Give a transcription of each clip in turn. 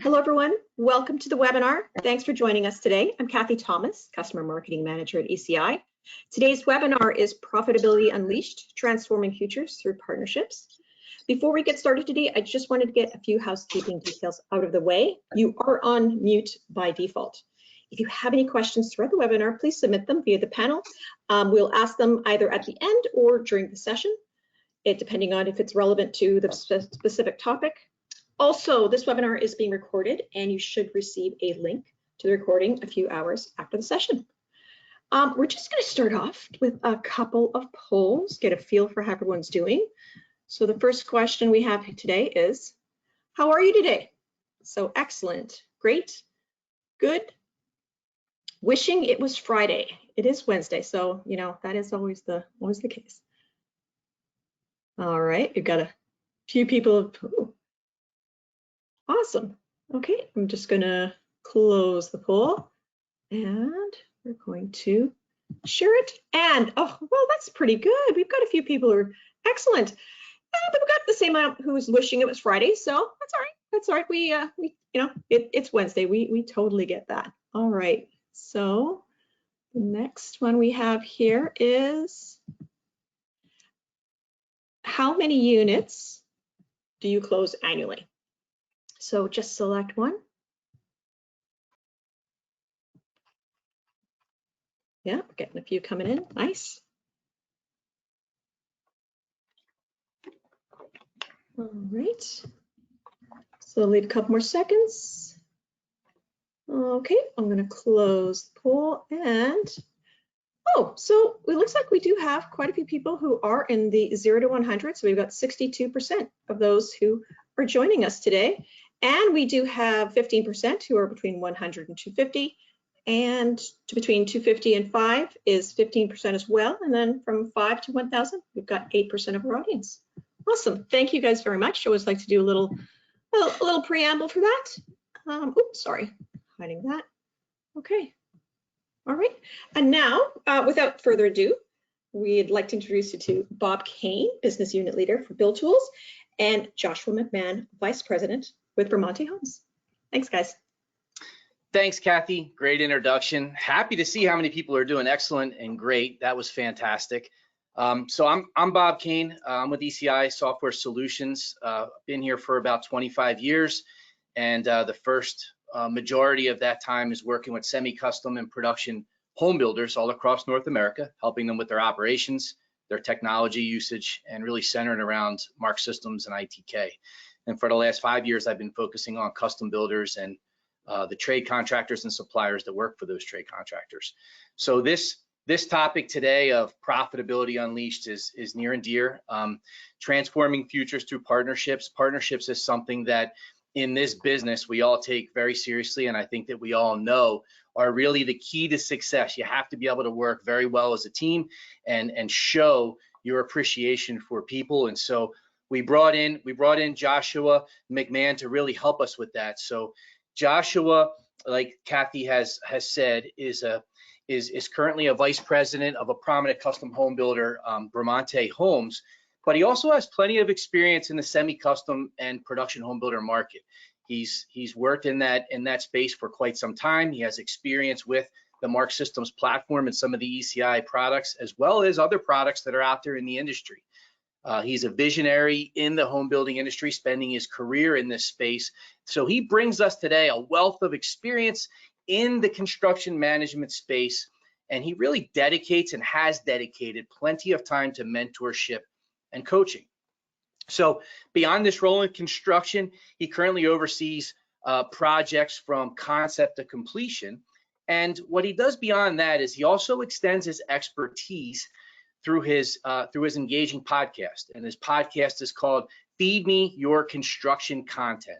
Hello, everyone. Welcome to the webinar. Thanks for joining us today. I'm Kathy Thomas, Customer Marketing Manager at ECI. Today's webinar is Profitability Unleashed, Transforming Futures Through Partnerships. Before we get started today, I just wanted to get a few housekeeping details out of the way. You are on mute by default. If you have any questions throughout the webinar, please submit them via the panel. We'll ask them either at the end or during the session, depending on if it's relevant to the specific topic. Also, this webinar is being recorded and you should receive a link to the recording a few hours after the session. We're just going to start off with a couple of polls, get a feel for how everyone's doing. So the first question we have today is, how are you today? So excellent, great, good. Wishing it was Friday. It is Wednesday, so you know that is always the case. All right, we've got a few people. Awesome. Okay, I'm just going to close the poll and we're going to share it. And oh, well, that's pretty good. We've got a few people who are excellent. But we've got the same amount who's wishing it was Friday, so that's all right. That's all right. We you know, it's Wednesday. We totally get that. All right. So the next one we have here is, how many units do you close annually? So just select one. Yeah, we're getting a few coming in. Nice. All right. So leave a couple more seconds. Okay, I'm going to close the poll and oh, so it looks like we do have quite a few people who are in the 0 to 100. So we've got 62% of those who are joining us today. And we do have 15% who are between 100 and 250, and between 250 and 5 is 15% as well. And then from 5 to 1,000, we've got 8% of our audience. Awesome. Thank you guys very much. I always like to do a little preamble for that. Oops, sorry, hiding that. Okay. All right. And now, without further ado, we'd like to introduce you to Bob Kane, Business Unit Leader for Build Tools, and Joshua McMahon, Vice President with Bramante Homes. Thanks, guys. Thanks, Kathy. Great introduction. Happy to see how many people are doing excellent and great. That was fantastic. So I'm Bob Kane. I'm with ECI Software Solutions. Been here for about 25 years, and the first majority of that time is working with semi-custom and production home builders all across North America, helping them with their operations, their technology usage, and really centered around Mark Systems and ITK. And for the last 5 years, I've been focusing on custom builders and the trade contractors and suppliers that work for those trade contractors. So this topic today of profitability unleashed is near and dear. Transforming futures through partnerships. Partnerships is something that in this business we all take very seriously, and I think that we all know are really the key to success. You have to be able to work very well as a team and show your appreciation for people. And so we brought in Joshua McMahon to really help us with that. So Joshua, like Kathy has said, is currently a vice president of a prominent custom home builder, Bramante Homes, but he also has plenty of experience in the semi-custom and production home builder market. He's worked in that space for quite some time. He has experience with the Mark Systems platform and some of the ECI products, as well as other products that are out there in the industry. He's a visionary in the home building industry, spending his career in this space. So he brings us today a wealth of experience in the construction management space, and he really dedicates and has dedicated plenty of time to mentorship and coaching. So beyond this role in construction, he currently oversees projects from concept to completion. And what he does beyond that is he also extends his expertise through his engaging podcast. And his podcast is called Feed Me Your Construction Content.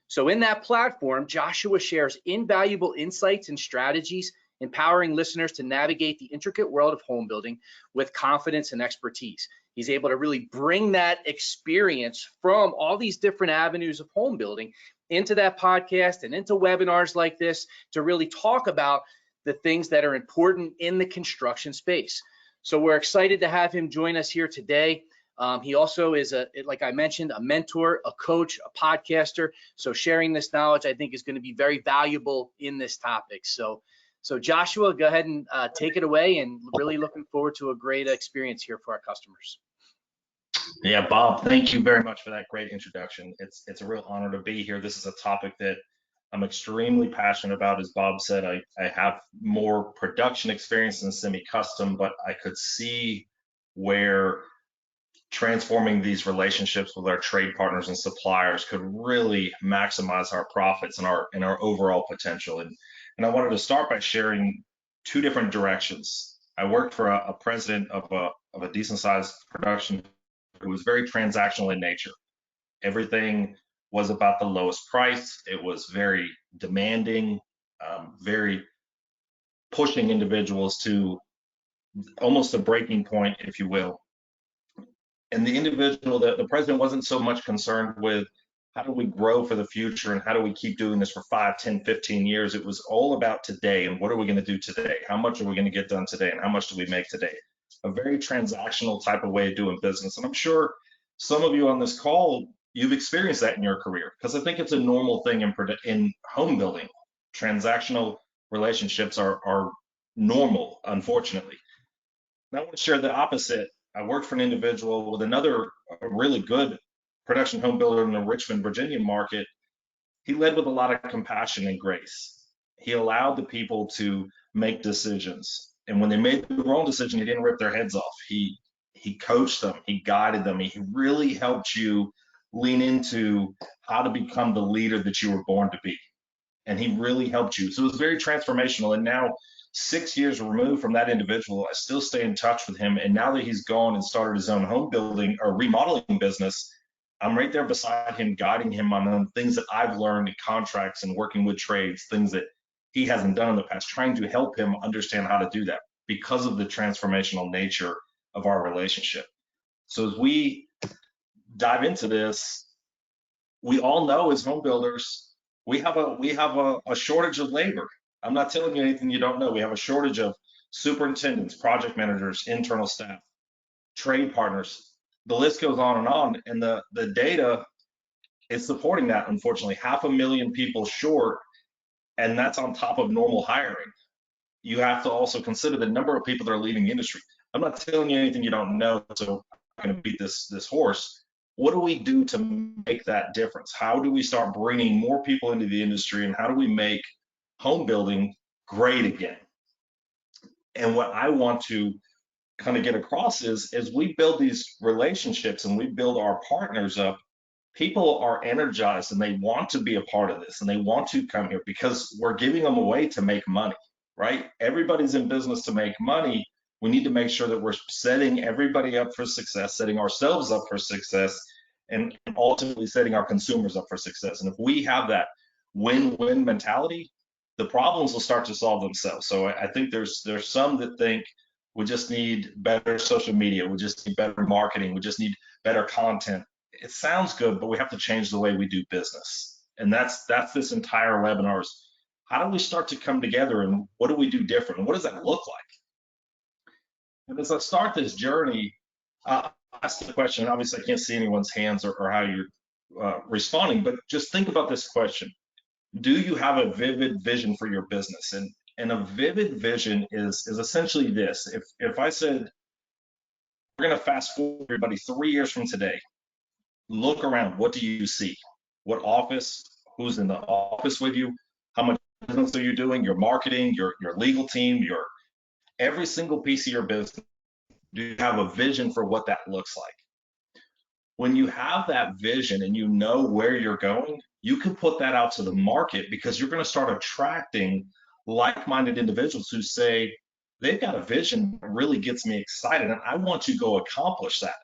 So in that platform, Joshua shares invaluable insights and strategies, empowering listeners to navigate the intricate world of home building with confidence and expertise. He's able to really bring that experience from all these different avenues of home building into that podcast and into webinars like this to really talk about the things that are important in the construction space. So we're excited to have him join us here today. He also is, like I mentioned, a mentor, a coach, a podcaster. So sharing this knowledge, I think, is going to be very valuable in this topic. So Joshua, go ahead and take it away, and really looking forward to a great experience here for our customers. Yeah, Bob, thank you very much for that great introduction. It's a real honor to be here. This is a topic that I'm extremely passionate about. As Bob said, I have more production experience than semi-custom, but I could see where transforming these relationships with our trade partners and suppliers could really maximize our profits and our overall potential. And I wanted to start by sharing two different directions. I worked for a president of a decent sized production who was very transactional in nature. Everything was about the lowest price. It was very demanding, very pushing individuals to almost a breaking point, if you will. And the individual, the president wasn't so much concerned with how do we grow for the future and how do we keep doing this for 5, 10, 15 years. It was all about today and what are we going to do today? How much are we going to get done today and how much do we make today? A very transactional type of way of doing business. And I'm sure some of you on this call, you've experienced that in your career, because I think it's a normal thing in home building. Transactional relationships are normal, unfortunately. And I want to share the opposite. I worked for an individual with another really good production home builder in the Richmond, Virginia market. He led with a lot of compassion and grace. He allowed the people to make decisions. And when they made the wrong decision, he didn't rip their heads off. He coached them, he guided them, he really helped you lean into how to become the leader that you were born to be. And he really helped you. So it was very transformational. And now, 6 years removed from that individual, I still stay in touch with him. And now that he's gone and started his own home building or remodeling business, I'm right there beside him, guiding him on things that I've learned in contracts and working with trades, things that he hasn't done in the past, trying to help him understand how to do that because of the transformational nature of our relationship. So as we dive into this, we all know as home builders, we have a shortage of labor. I'm not telling you anything you don't know. We have a shortage of superintendents, project managers, internal staff, trade partners. The list goes on, and the data is supporting that, unfortunately. 500,000 people short, and that's on top of normal hiring. You have to also consider the number of people that are leaving the industry. I'm not telling you anything you don't know, so I'm going to beat this horse. What do we do to make that difference? How do we start bringing more people into the industry, and how do we make home building great again? And what I want to kind of get across is, as we build these relationships and we build our partners up, people are energized and they want to be a part of this and they want to come here because we're giving them a way to make money, right? Everybody's in business to make money. We need to make sure that we're setting everybody up for success, setting ourselves up for success, and ultimately setting our consumers up for success. And if we have that win-win mentality, the problems will start to solve themselves. So I think there's some that think we just need better social media, we just need better marketing, we just need better content. It sounds good, but we have to change the way we do business. And that's this entire webinar is, how do we start to come together and what do we do different? And what does that look like? And as I start this journey, I'll ask the question, obviously I can't see anyone's hands or how you're responding, but just think about this question. Do you have a vivid vision for your business? And a vivid vision is essentially this. If I said, we're gonna fast forward everybody 3 years from today, look around, what do you see? What office, who's in the office with you? How much business are you doing? Your marketing, your legal team, every single piece of your business. Do you have a vision for what that looks like? When you have that vision and you know where you're going, you can put that out to the market because you're going to start attracting like-minded individuals who say, they've got a vision that really gets me excited and I want to go accomplish that.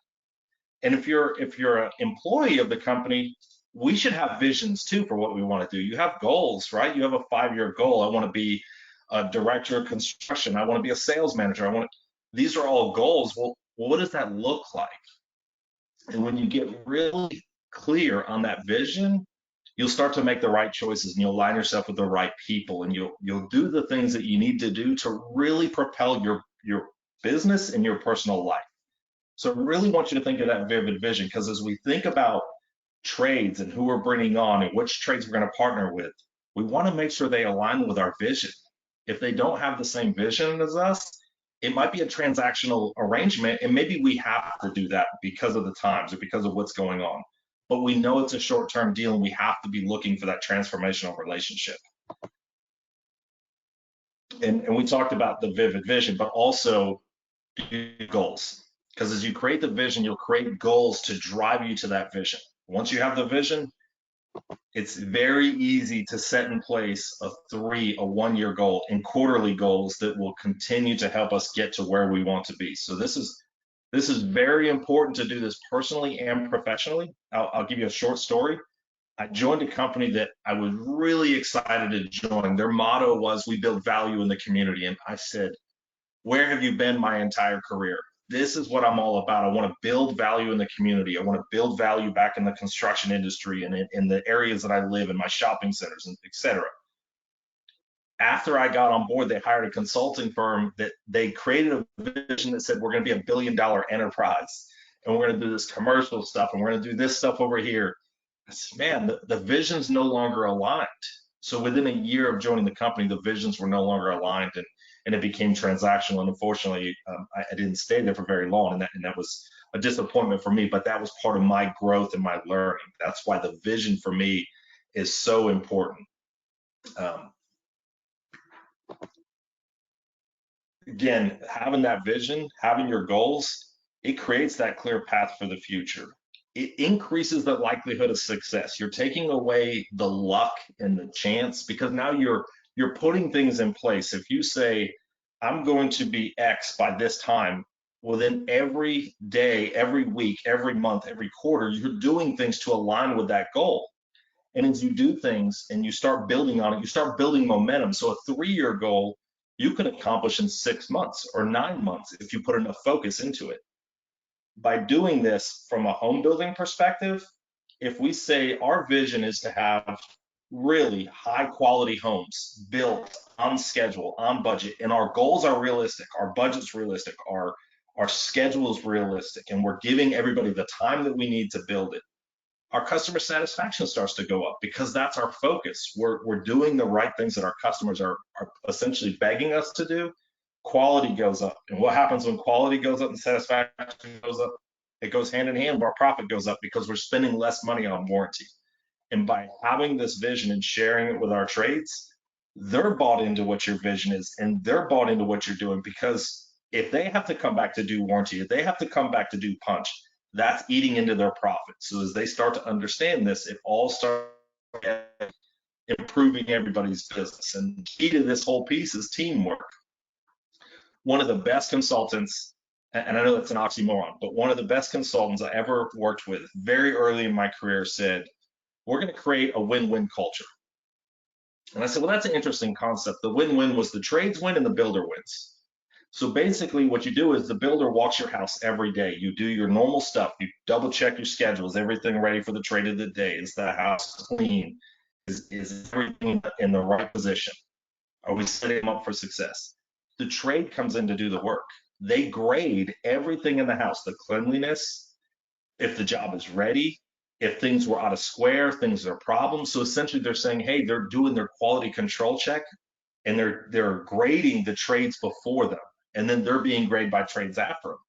And if you're an employee of the company, we should have visions too for what we want to do. You have goals, right? You have a 5-year goal. I want to be a director of construction. I want to be a sales manager. These are all goals. Well, what does that look like? And when you get really clear on that vision, you'll start to make the right choices and you'll align yourself with the right people and you'll do the things that you need to do to really propel your business and your personal life. So I really want you to think of that vivid vision, because as we think about trades and who we're bringing on and which trades we're going to partner with, we want to make sure they align with our vision. If they don't have the same vision as us, it might be a transactional arrangement, and maybe we have to do that because of the times or because of what's going on. But we know it's a short-term deal, and we have to be looking for that transformational relationship. And we talked about the vivid vision, but also goals. Because as you create the vision, you'll create goals to drive you to that vision. Once you have the vision, it's very easy to set in place a 1-year goal and quarterly goals that will continue to help us get to where we want to be. So this is very important to do this personally and professionally. I'll give you a short story. I joined a company that I was really excited to join. Their motto was, "We build value in the community." And I said, "Where have you been my entire career? This is what I'm all about. I want to build value in the community. I want to build value back in the construction industry and in the areas that I live, in my shopping centers, and et cetera." After I got on board, they hired a consulting firm that they created a vision that said, "We're going to be $1 billion enterprise, and we're going to do this commercial stuff, and we're going to do this stuff over here." I said, man, the vision's no longer aligned. So within a year of joining the company, the visions were no longer aligned, and it became transactional. And unfortunately, I didn't stay there for very long, and that was a disappointment for me. But that was part of my growth and my learning. That's why the vision for me is so important. Again, having that vision, having your goals, it creates that clear path for the future. It increases the likelihood of success. You're taking away the luck and the chance, because now you're putting things in place. If you say, "I'm going to be X by this time," well, then every day, every week, every month, every quarter, you're doing things to align with that goal. And as you do things and you start building on it, you start building momentum. So a 3-year goal you can accomplish in 6 months or 9 months if you put enough focus into it. By doing this from a home building perspective, if we say our vision is to have really high quality homes built on schedule, on budget, and our goals are realistic, our budget's realistic, our schedule is realistic, and we're giving everybody the time that we need to build it, our customer satisfaction starts to go up, because that's our focus. We're doing the right things that our customers are essentially begging us to do. Quality goes up. And what happens when quality goes up and satisfaction goes up? It goes hand in hand, our profit goes up, because we're spending less money on warranty. And by having this vision and sharing it with our trades, they're bought into what your vision is, and they're bought into what you're doing, because if they have to come back to do warranty, if they have to come back to do punch, that's eating into their profit. So as they start to understand this, it all starts improving everybody's business. And the key to this whole piece is teamwork. One of the best consultants, and I know that's an oxymoron, but one of the best consultants I ever worked with very early in my career said, "We're going to create a win-win culture." And I said, well, that's an interesting concept. The win-win was the trades win and the builder wins. So basically what you do is the builder walks your house every day. You do your normal stuff. You double check your schedules, everything ready for the trade of the day. Is the house clean? Is everything in the right position? Are we setting them up for success? The trade comes in to do the work. They grade everything in the house, the cleanliness, if the job is ready, if things were out of square, things are problems. So essentially they're saying, hey, they're doing their quality control check, and they're grading the trades before them, and then they're being graded by trades after them.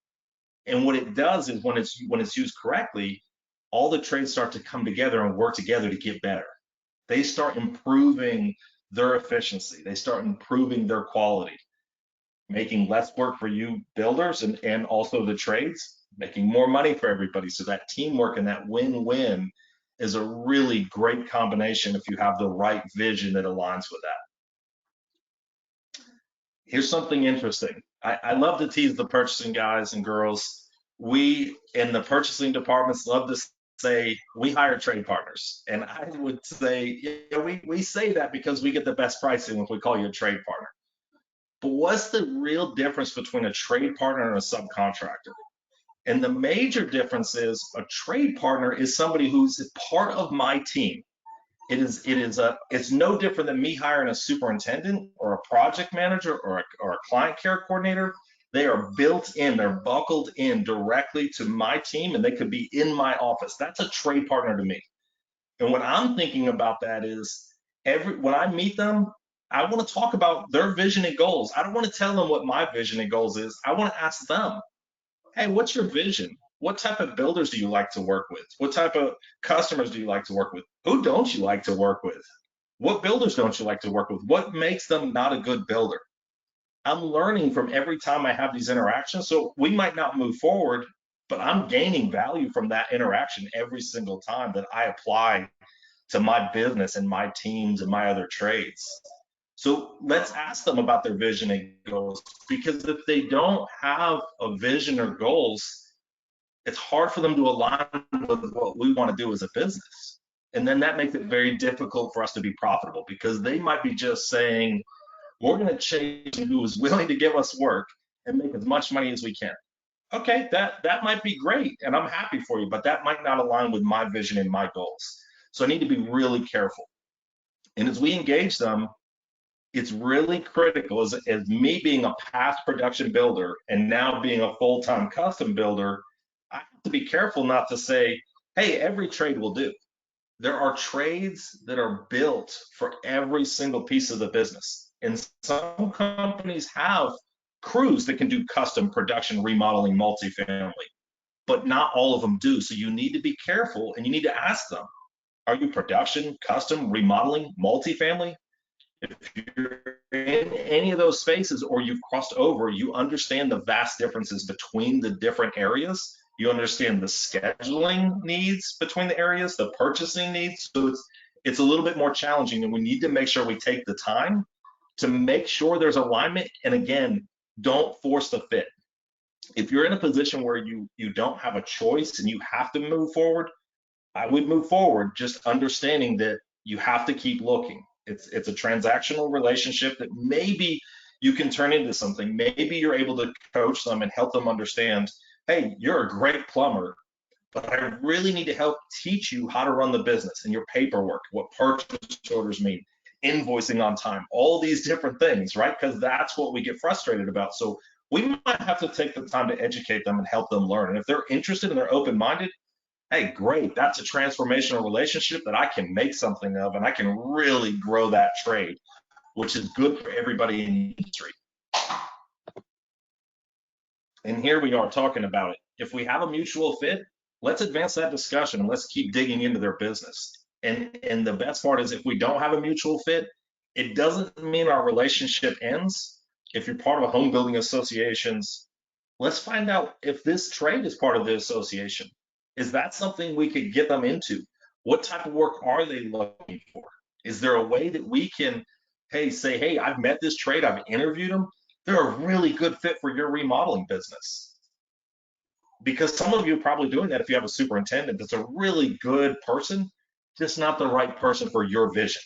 And what it does is when it's used correctly, all the trades start to come together and work together to get better. They start improving their efficiency. They start improving their quality, making less work for you builders and also the trades, making more money for everybody. So that teamwork and that win-win is a really great combination if you have the right vision that aligns with that. Here's something interesting. I love to tease the purchasing guys and girls. We in the purchasing departments love to say we hire trade partners. And I would say, yeah, we say that because we get the best pricing if we call you a trade partner. But what's the real difference between a trade partner and a subcontractor? And the major difference is a trade partner is somebody who's part of my team. It's no different than me hiring a superintendent or a project manager or a client care coordinator. They are built in, they're buckled in directly to my team, and they could be in my office. That's a trade partner to me. And what I'm thinking about that is when I meet them, I want to talk about their vision and goals. I don't want to tell them what my vision and goals is. I want to ask them, hey, what's your vision? What type of builders do you like to work with? What type of customers do you like to work with? Who don't you like to work with? What builders don't you like to work with? What makes them not a good builder? I'm learning from every time I have these interactions. So we might not move forward, but I'm gaining value from that interaction every single time that I apply to my business and my teams and my other trades. So let's ask them about their vision and goals, because if they don't have a vision or goals, it's hard for them to align with what we want to do as a business. And then that makes it very difficult for us to be profitable, because they might be just saying, we're going to chase who is willing to give us work and make as much money as we can. Okay, that might be great, and I'm happy for you, but that might not align with my vision and my goals. So I need to be really careful. And as we engage them, it's really critical as me being a past production builder and now being a full-time custom builder, I have to be careful not to say, hey, every trade will do. There are trades that are built for every single piece of the business. And some companies have crews that can do custom production, remodeling, multifamily, but not all of them do. So you need to be careful and you need to ask them, are you production, custom, remodeling, multifamily? If you're in any of those spaces or you've crossed over, you understand the vast differences between the different areas. You understand the scheduling needs between the areas, the purchasing needs. So it's a little bit more challenging, and we need to make sure we take the time to make sure there's alignment. And again, don't force the fit. If you're in a position where you don't have a choice and you have to move forward, I would move forward, just understanding that you have to keep looking. It's a transactional relationship that maybe you can turn into something. Maybe you're able to coach them and help them understand, hey, you're a great plumber, but I really need to help teach you how to run the business and your paperwork, what purchase orders mean, invoicing on time, all these different things, right? Because that's what we get frustrated about. So we might have to take the time to educate them and help them learn. And if they're interested and they're open-minded, hey, great, that's a transformational relationship that I can make something of, and I can really grow that trade, which is good for everybody in the industry. And here we are talking about it. If we have a mutual fit, let's advance that discussion and let's keep digging into their business. And the best part is, if we don't have a mutual fit, it doesn't mean our relationship ends. If you're part of a home building associations, let's find out if this trade is part of the association. Is that something we could get them into? What type of work are they looking for? Is there a way that we can, say, hey, I've met this trade, I've interviewed them, they're a really good fit for your remodeling business. Because some of you are probably doing that if you have a superintendent that's a really good person, just not the right person for your vision.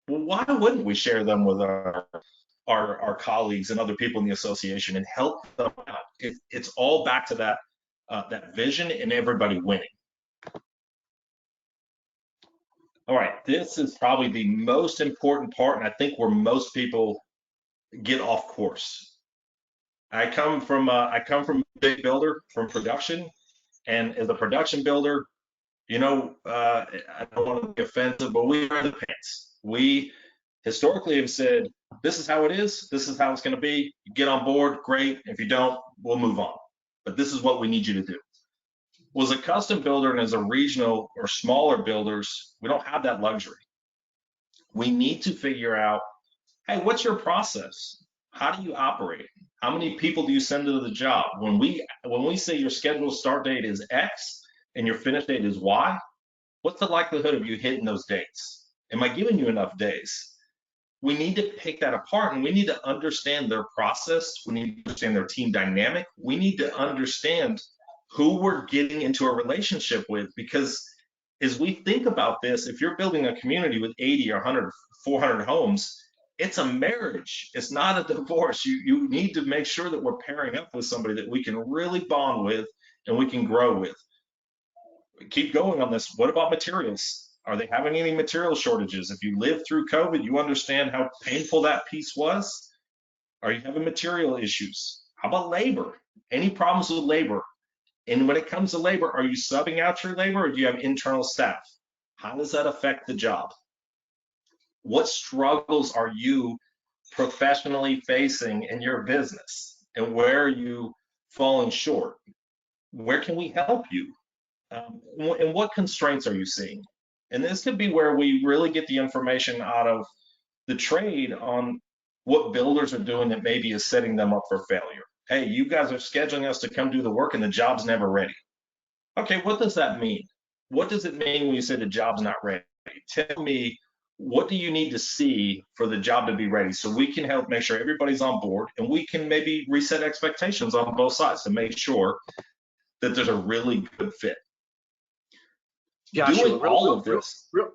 Well, why wouldn't we share them with our colleagues and other people in the association and help them out? It's all back to that vision and everybody winning. All right, this is probably the most important part, and I think where most people get off course. I come from a big builder, from production, and as a production builder, I don't want to be offensive, but we wear the pants. We historically have said, this is how it is, this is how it's going to be. You get on board, great. If you don't, we'll move on. But this is what we need you to do. Was a custom builder and as a regional or smaller builders, we don't have that luxury. We need to figure out, hey, what's your process? How do you operate? How many people do you send to the job? When we say your scheduled start date is X and your finish date is Y, what's the likelihood of you hitting those dates? Am I giving you enough days? We need to pick that apart, and we need to understand their process. We need to understand their team dynamic. We need to understand who we're getting into a relationship with, because as we think about this, if you're building a community with 80 or 100, 400 homes, it's a marriage. It's not a divorce. You need to make sure that we're pairing up with somebody that we can really bond with and we can grow with. Keep going on this. What about materials? Are they having any material shortages? If you lived through COVID, you understand how painful that piece was. Are you having material issues? How about labor? Any problems with labor? And when it comes to labor, are you subbing out your labor or do you have internal staff? How does that affect the job? What struggles are you professionally facing in your business? And where are you falling short? Where can we help you? And what constraints are you seeing? And this could be where we really get the information out of the trade on what builders are doing that maybe is setting them up for failure. Hey, you guys are scheduling us to come do the work and the job's never ready. Okay, what does that mean? What does it mean when you say the job's not ready? Tell me, what do you need to see for the job to be ready so we can help make sure everybody's on board and we can maybe reset expectations on both sides to make sure that there's a really good fit. Joshua, Doing all of this. Real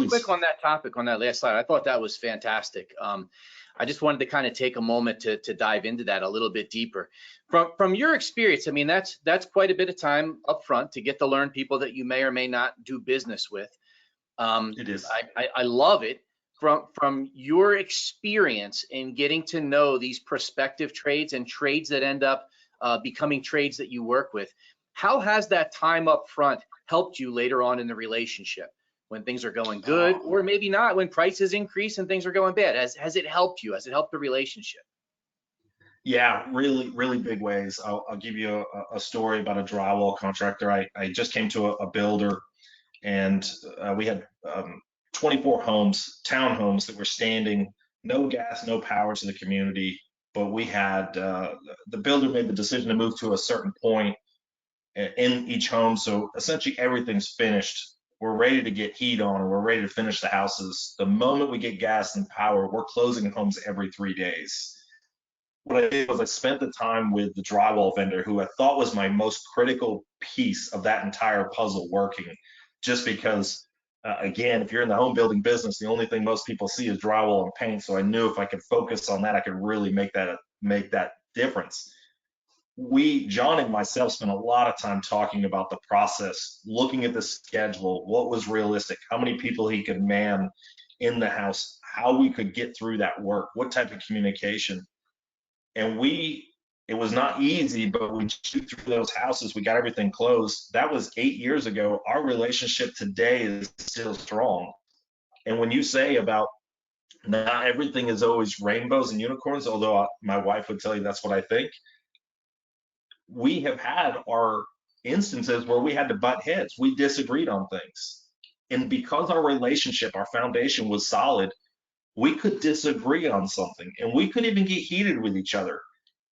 quick on that topic, on that last slide, I thought that was fantastic. I just wanted to kind of take a moment to dive into that a little bit deeper. From your experience, I mean, that's quite a bit of time up front to get to learn people that you may or may not do business with. It is. I love it. From your experience in getting to know these prospective trades and trades that end up becoming trades that you work with, how has that time up front helped you later on in the relationship when things are going good, or maybe not, when prices increase and things are going bad? Has it helped you? Has it helped the relationship? Yeah, really, really big ways. I'll give you a story about a drywall contractor. I just came to a builder, and we had 24 homes, townhomes that were standing, no gas, no power to the community. But we had the builder made the decision to move to a certain point in each home. So essentially everything's finished. We're ready to get heat on, or we're ready to finish the houses. The moment we get gas and power, we're closing homes every 3 days. What I did was I spent the time with the drywall vendor, who I thought was my most critical piece of that entire puzzle working, just because, again, if you're in the home building business, the only thing most people see is drywall and paint. So I knew if I could focus on that, I could really make that difference. John and myself spent a lot of time talking about the process, looking at the schedule, what was realistic, how many people he could man in the house, how we could get through that work, what type of communication. And it was not easy, but we chewed through those houses. We got everything closed. That was 8 years ago. Our relationship today is still strong. And when you say about not everything is always rainbows and unicorns, although my wife would tell you that's what I think, we have had our instances where we had to butt heads. We disagreed on things. And because our relationship, our foundation was solid, we could disagree on something, and we could even get heated with each other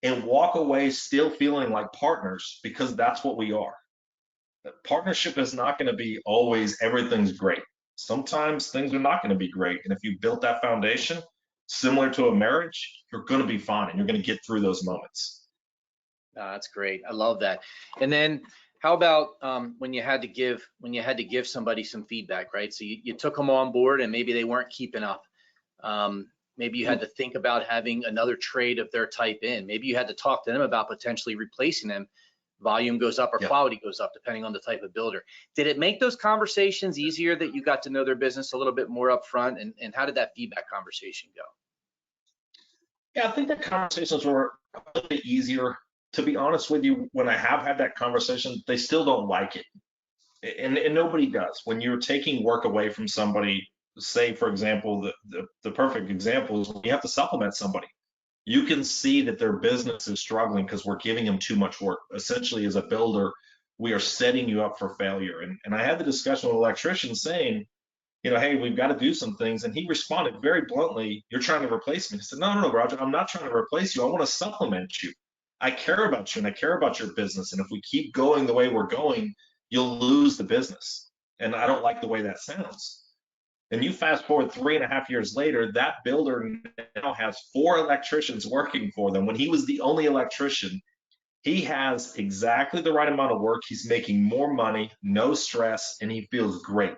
and walk away still feeling like partners, because that's what we are. Partnership is not going to be always everything's great. Sometimes things are not going to be great. And if you built that foundation similar to a marriage, you're going to be fine and you're going to get through those moments. That's great. I love that. And then how about when you had to give somebody some feedback, right? So you took them on board and maybe they weren't keeping up. Maybe you had to think about having another trade of their type in. Maybe you had to talk to them about potentially replacing them. Volume goes up or quality goes up depending on the type of builder. Did it make those conversations easier that you got to know their business a little bit more up front? And how did that feedback conversation go? Yeah, I think the conversations were a little bit easier. To be honest with you, when I have had that conversation, they still don't like it. And nobody does. When you're taking work away from somebody, say, for example, the perfect example is when you have to supplement somebody. You can see that their business is struggling because we're giving them too much work. Essentially, as a builder, we are setting you up for failure. And I had the discussion with an electrician saying, hey, we've got to do some things. And he responded very bluntly, "You're trying to replace me." I said, no, Roger, I'm not trying to replace you. I want to supplement you. I care about you and I care about your business. And if we keep going the way we're going, you'll lose the business. And I don't like the way that sounds. And you fast forward 3.5 years later, that builder now has 4 electricians working for them. When he was the only electrician, he has exactly the right amount of work. He's making more money, no stress, and he feels great.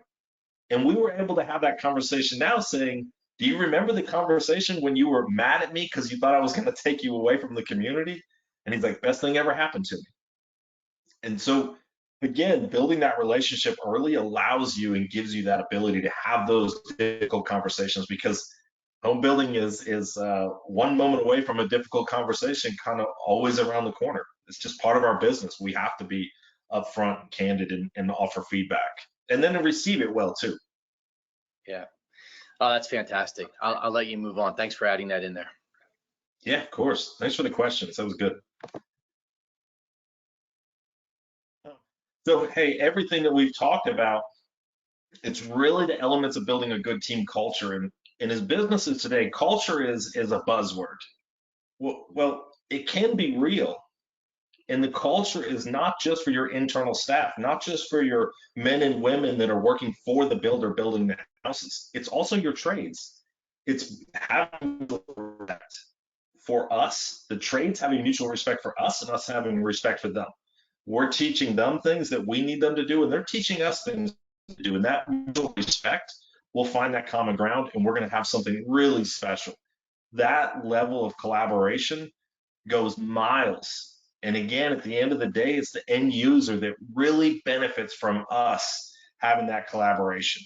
And we were able to have that conversation now saying, do you remember the conversation when you were mad at me because you thought I was going to take you away from the community? And he's like, best thing ever happened to me. And so, again, building that relationship early allows you and gives you that ability to have those difficult conversations, because home building is one moment away from a difficult conversation, kind of always around the corner. It's just part of our business. We have to be upfront, candid, and offer feedback, and then to receive it well too. Yeah. Oh, that's fantastic. I'll let you move on. Thanks for adding that in there. Yeah, of course. Thanks for the questions. That was good. So, hey, everything that we've talked about, it's really the elements of building a good team culture. And in his businesses today, culture is a buzzword. Well, it can be real. And the culture is not just for your internal staff, not just for your men and women that are working for the builder building the houses. It's also your trades. It's having respect for us, the trades having mutual respect for us, and us having respect for them. We're teaching them things that we need them to do, and they're teaching us things to do. And that mutual respect, we'll find that common ground, and we're going to have something really special. That level of collaboration goes miles. And again, at the end of the day, it's the end user that really benefits from us having that collaboration.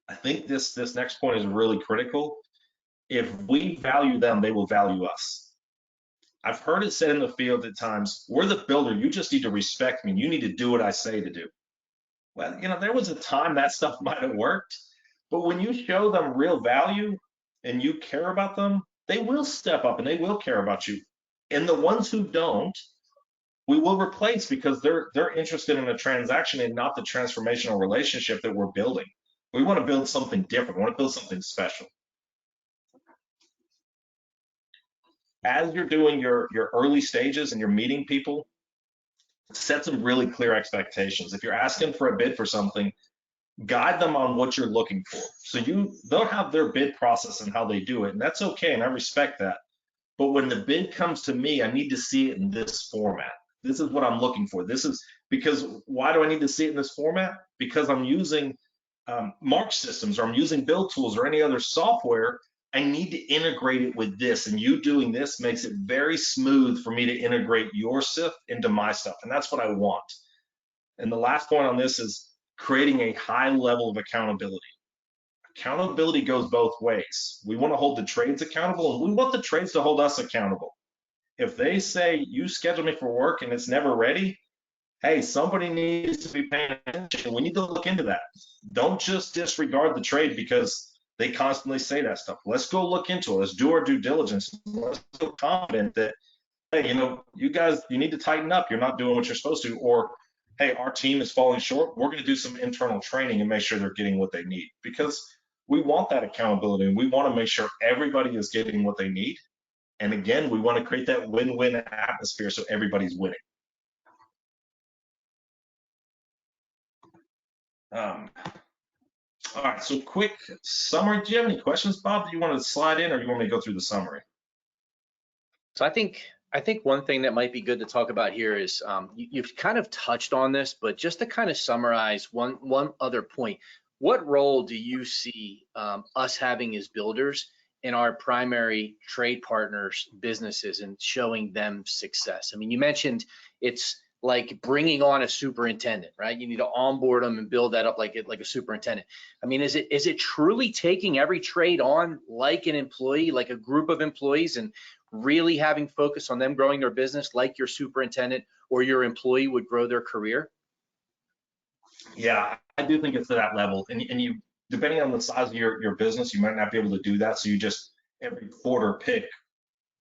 I think this next point is really critical. If we value them, they will value us. I've heard it said in the field at times, we're the builder, you just need to respect me. You need to do what I say to do. Well, there was a time that stuff might have worked, but when you show them real value and you care about them, they will step up and they will care about you. And the ones who don't, we will replace because they're interested in a transaction and not the transformational relationship that we're building. We want to build something different. We want to build something special. As you're doing your early stages and you're meeting people, set some really clear expectations. If you're asking for a bid for something, guide them on what you're looking for. So they'll have their bid process and how they do it, and that's okay, and I respect that. But when the bid comes to me, I need to see it in this format. This is what I'm looking for. This is because why do I need to see it in this format? Because I'm using Mark systems, or I'm using build tools or any other software. I need to integrate it with this, and you doing this makes it very smooth for me to integrate your stuff into my stuff, and that's what I want. And the last point on this is creating a high level of accountability. Accountability goes both ways. We want to hold the trades accountable, and we want the trades to hold us accountable. If they say, you schedule me for work and it's never ready, hey, somebody needs to be paying attention. We need to look into that. Don't just disregard the trade because they constantly say that stuff. Let's go look into it. Let's do our due diligence. Let's feel confident that, hey, you guys, you need to tighten up. You're not doing what you're supposed to. Or, hey, our team is falling short. We're going to do some internal training and make sure they're getting what they need, because we want that accountability and we want to make sure everybody is getting what they need. And again, we want to create that win-win atmosphere so everybody's winning. All right, so quick summary. Do you have any questions, Bob, that you want to slide in, or you want me to go through the summary? So I think one thing that might be good to talk about here is you've kind of touched on this, but just to kind of summarize one other point, what role do you see us having as builders in our primary trade partners' businesses and showing them success? I mean, you mentioned it's like bringing on a superintendent, right? You need to onboard them and build that up like a superintendent. I mean, is it truly taking every trade on like an employee, like a group of employees, and really having focus on them growing their business like your superintendent or your employee would grow their career? Yeah, I do think it's to that level. And you, depending on the size of your business, you might not be able to do that. So you just every quarter pick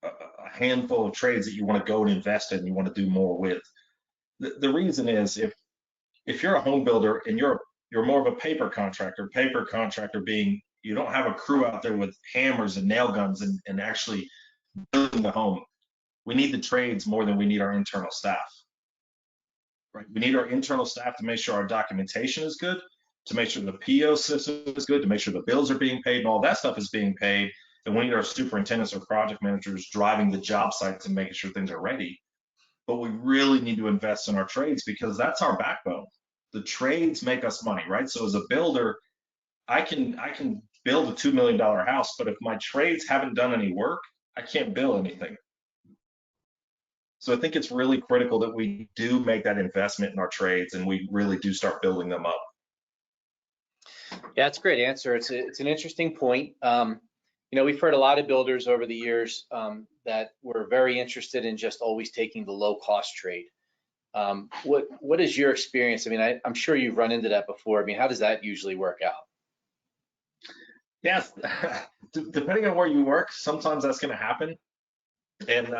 a handful of trades that you want to go and invest in and you want to do more with. The reason is if you're a home builder and you're more of a paper contractor being you don't have a crew out there with hammers and nail guns and actually building the home. We need the trades more than we need our internal staff. Right? We need our internal staff to make sure our documentation is good, to make sure the PO system is good, to make sure the bills are being paid and all that stuff is being paid. And we need our superintendents or project managers driving the job sites and making sure things are ready. But we really need to invest in our trades because that's our backbone. The trades make us money, right? So as a builder, I can build a $2 million house, but if my trades haven't done any work, I can't build anything. So I think it's really critical that we do make that investment in our trades and we really do start building them up. Yeah, that's a great answer. It's an interesting point. we've heard a lot of builders over the years that were very interested in just always taking the low cost trade. What is your experience? I mean, I'm sure you've run into that before. I mean, how does that usually work out? Yes, depending on where you work, sometimes that's going to happen. And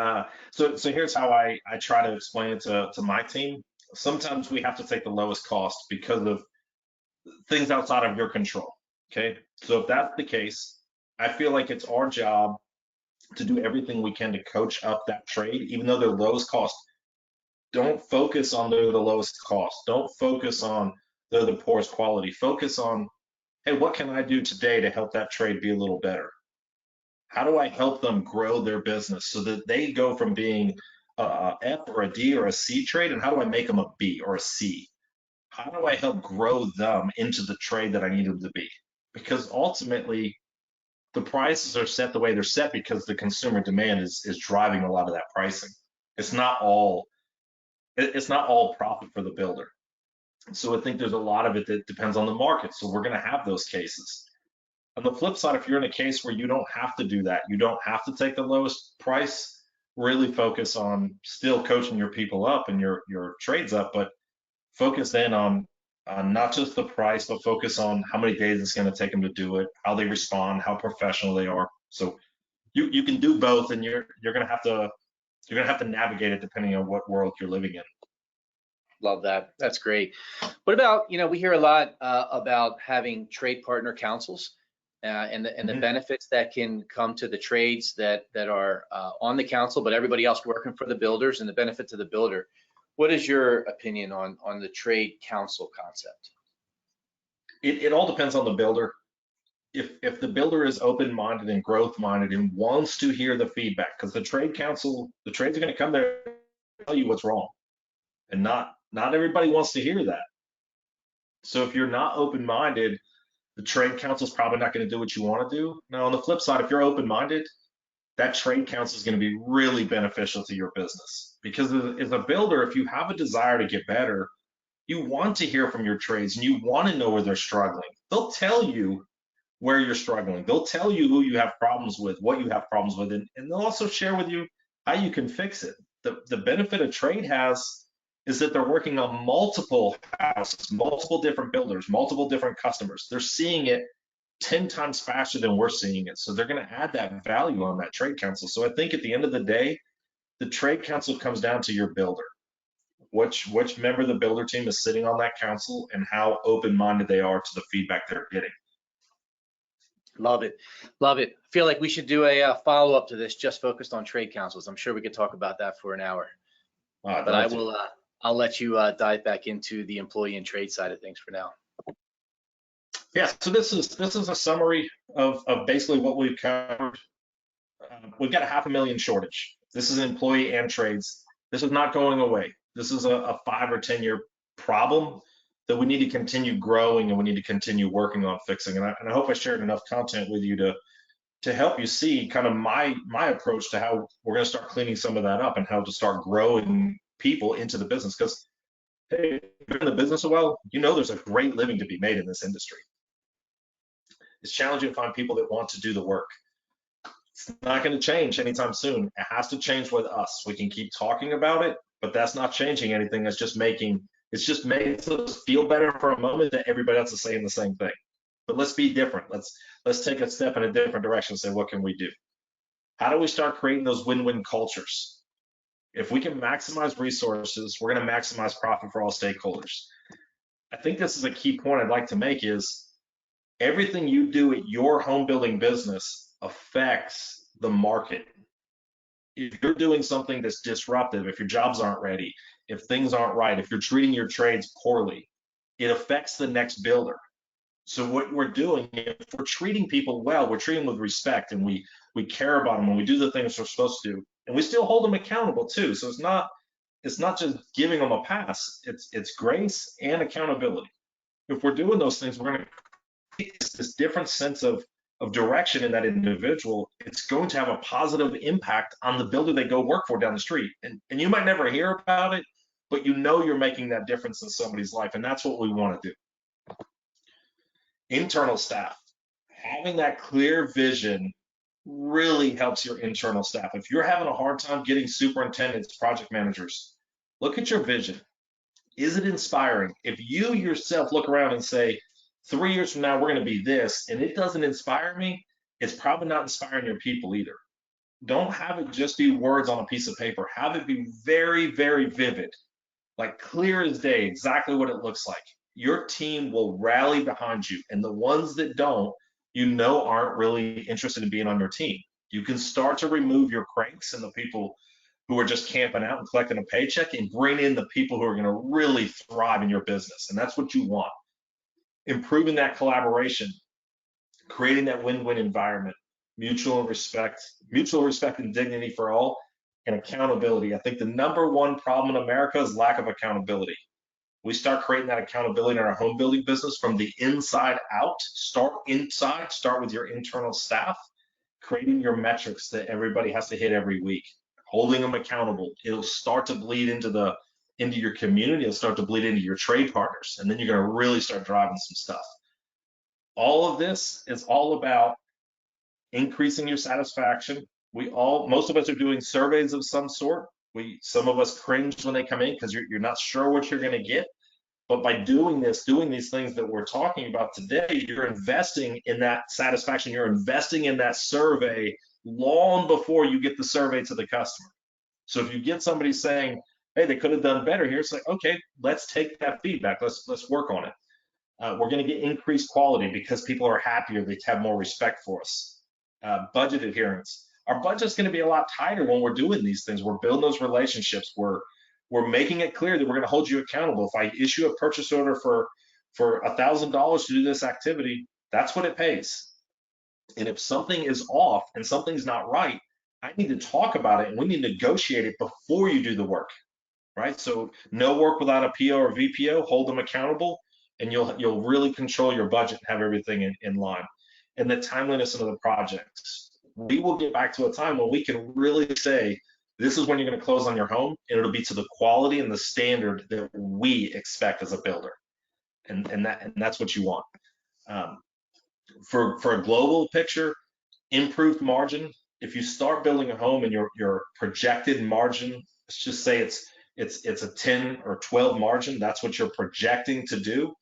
so here's how I try to explain it to my team. Sometimes we have to take the lowest cost because of things outside of your control. Okay, so if that's the case, I feel like it's our job to do everything we can to coach up that trade, even though they're lowest cost. Don't focus on they're the lowest cost. Don't focus on they're the poorest quality. Focus on, hey, what can I do today to help that trade be a little better? How do I help them grow their business so that they go from being a F or a D or a C trade, and how do I make them a B or a C? How do I help grow them into the trade that I need them to be? Because ultimately, the prices are set the way they're set because the consumer demand is driving a lot of that pricing. It's not all profit for the builder. So I think there's a lot of it that depends on the market. So we're going to have those cases. On the flip side, if you're in a case where you don't have to do that, you don't have to take the lowest price, really focus on still coaching your people up and your trades up, but focus then on not just the price, but focus on how many days it's going to take them to do it, how they respond, how professional they are. So you can do both, and you're going to have to navigate it depending on what world you're living in. Love that. That's great. What about, we hear a lot about having trade partner councils and the benefits that can come to the trades that are on the council, but everybody else working for the builders and the benefit to the builder. What is your opinion on the trade council concept? It all depends on the builder. If the builder is open-minded and growth-minded and wants to hear the feedback, because the trades are going to come there and tell you what's wrong, and not everybody wants to hear that. So if you're not open-minded, the trade council is probably not going to do what you want to do. Now, on the flip side, if you're open-minded, that trade council is going to be really beneficial to your business, because as a builder, if you have a desire to get better, you want to hear from your trades and you want to know where they're struggling. They'll tell you where you're struggling. They'll tell you who you have problems with, what you have problems with, and they'll also share with you how you can fix it. The benefit a trade has is that they're working on multiple houses, multiple different builders, multiple different customers. They're seeing it 10 times faster than we're seeing it. So they're going to add that value on that trade council. So I think at the end of the day, the trade council comes down to your builder. Which member of the builder team is sitting on that council and how open-minded they are to the feedback they're getting. Love it. Love it. I feel like we should do a follow-up to this just focused on trade councils. I'm sure we could talk about that for an hour. But I'll let you dive back into the employee and trade side of things for now. Yeah, so this is a summary of basically what we've covered. We've got a 500,000 shortage. This is employee and trades. This is not going away. This is a 5 or 10 year problem that we need to continue growing and we need to continue working on fixing. And I hope I shared enough content with you to help you see kind of my approach to how we're going to start cleaning some of that up and how to start growing people into the business. Because hey, if you're in the business a while, there's a great living to be made in this industry. It's challenging to find people that want to do the work. It's not going to change anytime soon. It has to change with us. We can keep talking about it, but that's not changing anything. It's just making us feel better for a moment that everybody else is saying the same thing. But let's be different. Let's take a step in a different direction and say, what can we do? How do we start creating those win-win cultures? If we can maximize resources, we're going to maximize profit for all stakeholders. I think this is a key point I'd like to make is everything you do at your home building business affects the market. If you're doing something that's disruptive, if your jobs aren't ready, if things aren't right, if you're treating your trades poorly, it affects the next builder. So what we're doing, if we're treating people well, we're treating them with respect and we care about them and we do the things we're supposed to do, and we still hold them accountable too. So it's not just giving them a pass, it's grace and accountability. If we're doing those things, we're going to create this different sense of direction in that individual. It's going to have a positive impact on the builder they go work for down the street. And you might never hear about it, but you're making that difference in somebody's life. And that's what we want to do. Internal staff, having that clear vision really helps your internal staff. If you're having a hard time getting superintendents, project managers, look at your vision. Is it inspiring? If you yourself look around and say, 3 years from now, we're going to be this, and it doesn't inspire me, it's probably not inspiring your people either. Don't have it just be words on a piece of paper. Have it be very, very vivid, like clear as day, exactly what it looks like. Your team will rally behind you, and the ones that don't, aren't really interested in being on your team. You can start to remove your cranks and the people who are just camping out and collecting a paycheck and bring in the people who are going to really thrive in your business. And that's what you want. Improving that collaboration, creating that win-win environment, mutual respect and dignity for all, and accountability. I think the number one problem in America is lack of accountability. We start creating that accountability in our home building business from the inside out. Start inside, start with your internal staff, creating your metrics that everybody has to hit every week, holding them accountable. It'll start to bleed into your community. It'll start to bleed into your trade partners, and then you're going to really start driving some stuff. All of this is all about increasing your satisfaction. Most of us are doing surveys of some sort. Some of us cringe when they come in because you're not sure what you're going to get. But by doing these things that we're talking about today, you're investing in that satisfaction. You're investing in that survey long before you get the survey to the customer. So if you get somebody saying, hey, they could have done better here, it's like, okay, let's take that feedback. Let's work on it. We're going to get increased quality because people are happier. They have more respect for us. Budget adherence. Our budget's going to be a lot tighter when we're doing these things. We're building those relationships. We're making it clear that we're going to hold you accountable. If I issue a purchase order for $1,000 to do this activity, that's what it pays. And if something is off and something's not right, I need to talk about it and we need to negotiate it before you do the work, right? So no work without a PO or VPO, hold them accountable, and you'll really control your budget and have everything in line. And the timeliness of the projects. We will get back to a time when we can really say, this is when you're going to close on your home, and it'll be to the quality and the standard that we expect as a builder. And that's what you want. For a global picture, improved margin. If you start building a home and your projected margin, let's just say it's a 10 or 12 margin, that's what you're projecting to do.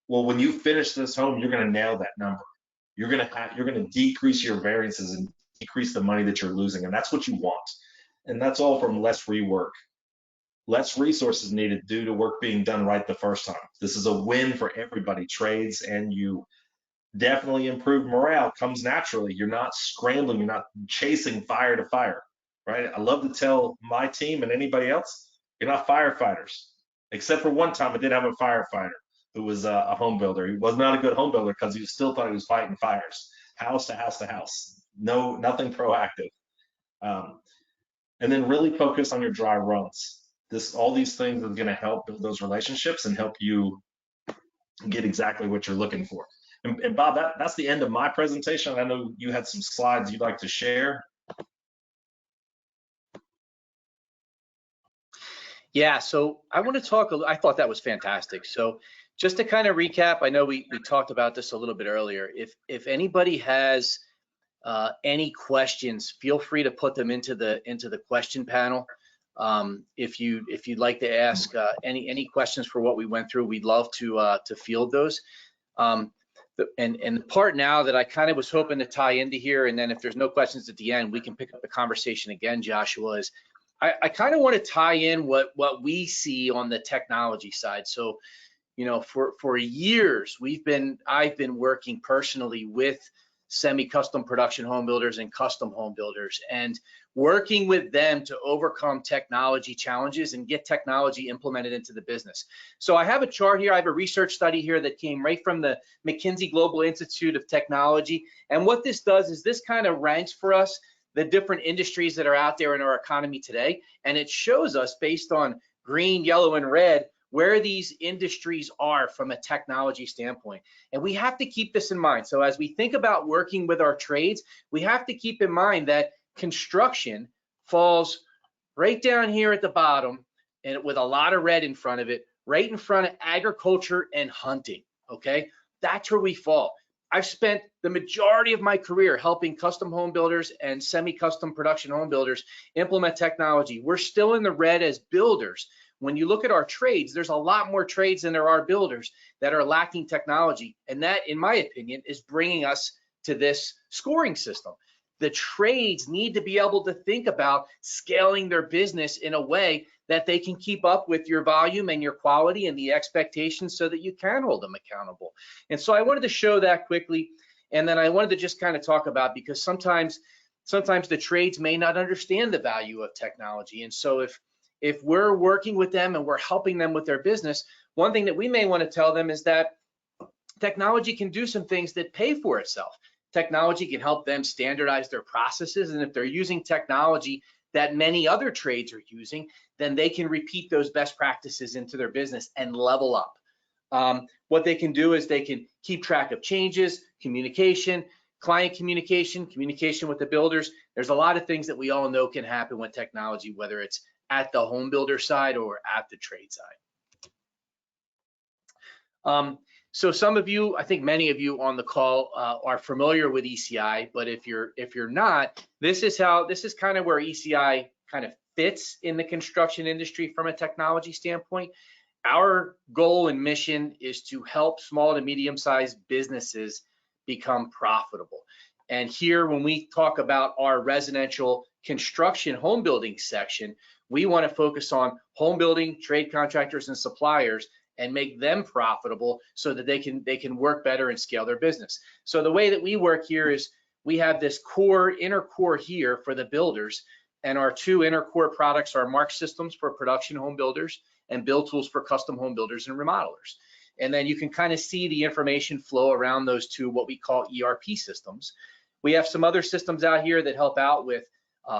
Well, when you finish this home, you're going to nail that number. You're going to decrease your variances and decrease the money that you're losing, and that's what you want. And that's all from less rework, less resources needed due to work being done right the first time. This is a win for everybody, trades and you. Definitely improved morale comes naturally. You're not scrambling, you're not chasing fire to fire, right? I love to tell my team and anybody else, you're not firefighters. Except for one time I did have a firefighter who was a home builder. He was not a good home builder because he still thought he was fighting fires, house to house to house. No, nothing proactive. And then really focus on your dry runs. All these things are going to help build those relationships and help you get exactly what you're looking for. And Bob, that's the end of my presentation. I know you had some slides you'd like to share. Yeah, so I want to talk, I thought that was fantastic. So just to kind of recap, I know we talked about this a little bit earlier. If anybody has any questions, feel free to put them into the question panel. If you'd like to ask any questions for what we went through, we'd love to field those. And the part now that I kind of was hoping to tie into here, and then if there's no questions at the end, we can pick up the conversation again, Joshua, is I kind of want to tie in what we see on the technology side. So, you know, for years I've been working personally with semi-custom production home builders and custom home builders, and working with them to overcome technology challenges and get technology implemented into the business. So I have a chart here. I have a research study here that came right from the McKinsey Global Institute of Technology. And what this does is this kind of ranks for us the different industries that are out there in our economy today. And it shows us based on green, yellow, and red where these industries are from a technology standpoint. And we have to keep this in mind. So as we think about working with our trades, we have to keep in mind that construction falls right down here at the bottom, and with a lot of red in front of it, right in front of agriculture and hunting, okay? That's where we fall. I've spent the majority of my career helping custom home builders and semi-custom production home builders implement technology. We're still in the red as builders. When you look at our trades, there's a lot more trades than there are builders that are lacking technology. And that, in my opinion, is bringing us to this scoring system. The trades need to be able to think about scaling their business in a way that they can keep up with your volume and your quality and the expectations so that you can hold them accountable. And so I wanted to show that quickly. And then I wanted to just kind of talk about, because sometimes the trades may not understand the value of technology. And so if we're working with them and we're helping them with their business, one thing that we may want to tell them is that technology can do some things that pay for itself. Technology can help them standardize their processes, and if they're using technology that many other trades are using, then they can repeat those best practices into their business and level up. What they can do is they can keep track of changes, communication, client communication, communication with the builders. There's a lot of things that we all know can happen with technology, whether it's at the home builder side or at the trade side. So some of you, I think many of you on the call are familiar with ECI, but if you're not, this is kind of where ECI kind of fits in the construction industry from a technology standpoint. Our goal and mission is to help small to medium-sized businesses become profitable. And here, when we talk about our residential construction home building section, we want to focus on home building, trade contractors, and suppliers, and make them profitable so that they can work better and scale their business. So the way that we work here is we have this inner core here for the builders, and our two inner core products are Mark Systems for production home builders and Build Tools for custom home builders and remodelers. And then you can kind of see the information flow around those two, what we call ERP systems. We have some other systems out here that help out with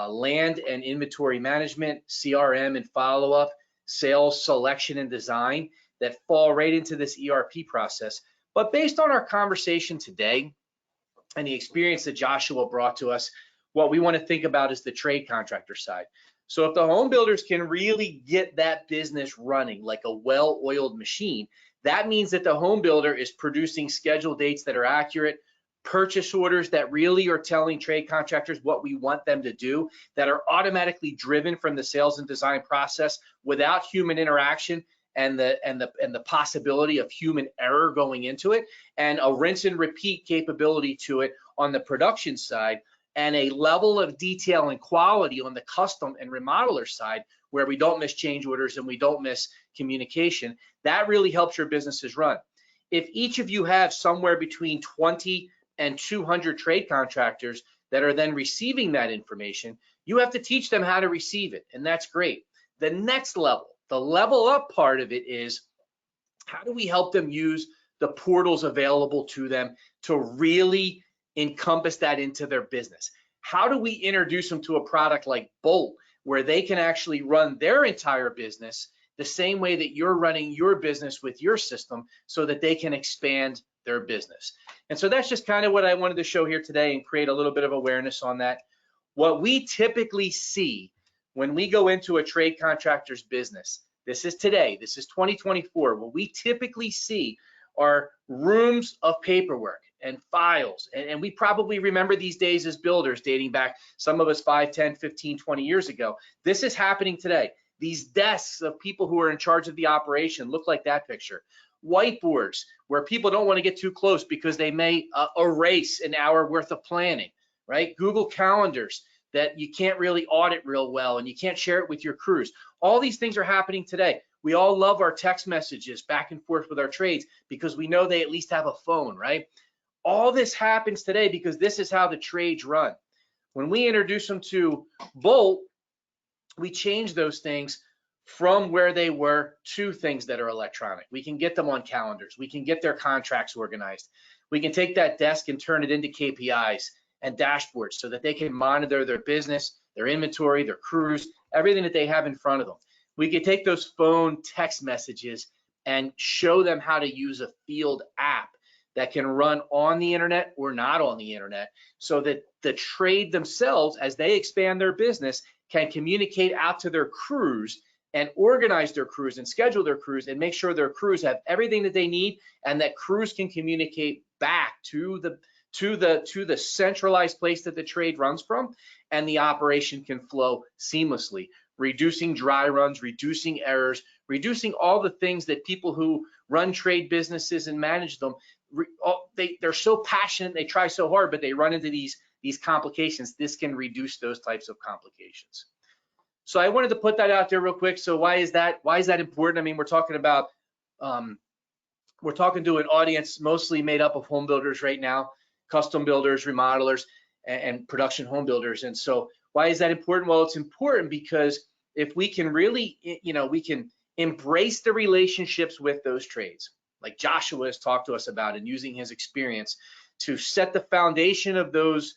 land and inventory management, CRM and follow-up, sales, selection, and design, that fall right into this ERP process. But based on our conversation today and the experience that Joshua brought to us, what we want to think about is the trade contractor side. So if the home builders can really get that business running like a well-oiled machine, that means that the home builder is producing schedule dates that are accurate, purchase orders that really are telling trade contractors what we want them to do, that are automatically driven from the sales and design process without human interaction and the possibility of human error going into it, and a rinse and repeat capability to it on the production side, and a level of detail and quality on the custom and remodeler side where we don't miss change orders and we don't miss communication. That really helps your businesses run. If each of you have somewhere between 20 and 200 trade contractors that are then receiving that information, you have to teach them how to receive it, and that's great. The next level, the level up part of it, is how do we help them use the portals available to them to really encompass that into their business? How do we introduce them to a product like Bolt, where they can actually run their entire business the same way that you're running your business with your system, so that they can expand their business? And so that's just kind of what I wanted to show here today and create a little bit of awareness on that. What we typically see when we go into a trade contractor's business, this is today, this is 2024, what we typically see are rooms of paperwork and files. And we probably remember these days as builders dating back, some of us 5, 10, 15, 20 years ago. This is happening today. These desks of people who are in charge of the operation look like that picture. Whiteboards where people don't want to get too close because they may erase an hour worth of planning, right? Google Calendars that you can't really audit real well and you can't share it with your crews. All these things are happening today. We all love our text messages back and forth with our trades because we know they at least have a phone, right? All this happens today because this is how the trades run. When we introduce them to Bolt, we change those things from where they were to things that are electronic. We can get them on calendars. We can get their contracts organized. We can take that desk and turn it into KPIs and dashboards so that they can monitor their business, their inventory, their crews, everything that they have in front of them. We can take those phone text messages and show them how to use a field app that can run on the internet or not on the internet, so that the trade themselves, as they expand their business, can communicate out to their crews and organize their crews and schedule their crews and make sure their crews have everything that they need, and that crews can communicate back to the centralized place that the trade runs from, and the operation can flow seamlessly, reducing dry runs, reducing errors, reducing all the things that people who run trade businesses and manage them, they're so passionate, they try so hard, but they run into these complications. This can reduce those types of complications. So I wanted to put that out there real quick. So why is that important? I mean, we're talking about we're talking to an audience mostly made up of home builders right now, custom builders, remodelers, and production home builders. And so why is that important? Well, it's important because if we can really, we can embrace the relationships with those trades, like Joshua has talked to us about, and using his experience to set the foundation of those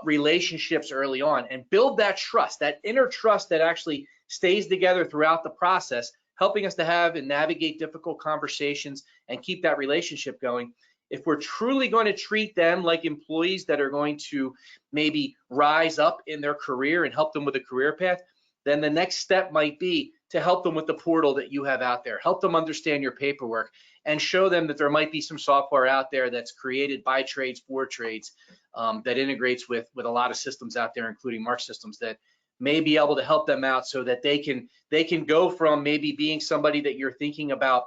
relationships early on and build that trust, that inner trust that actually stays together throughout the process, helping us to have and navigate difficult conversations and keep that relationship going. If we're truly going to treat them like employees that are going to maybe rise up in their career and help them with a career path, then the next step might be to help them with the portal that you have out there, help them understand your paperwork, and show them that there might be some software out there that's created by trades for trades that integrates with a lot of systems out there, including Mark systems, that may be able to help them out so that they can go from maybe being somebody that you're thinking about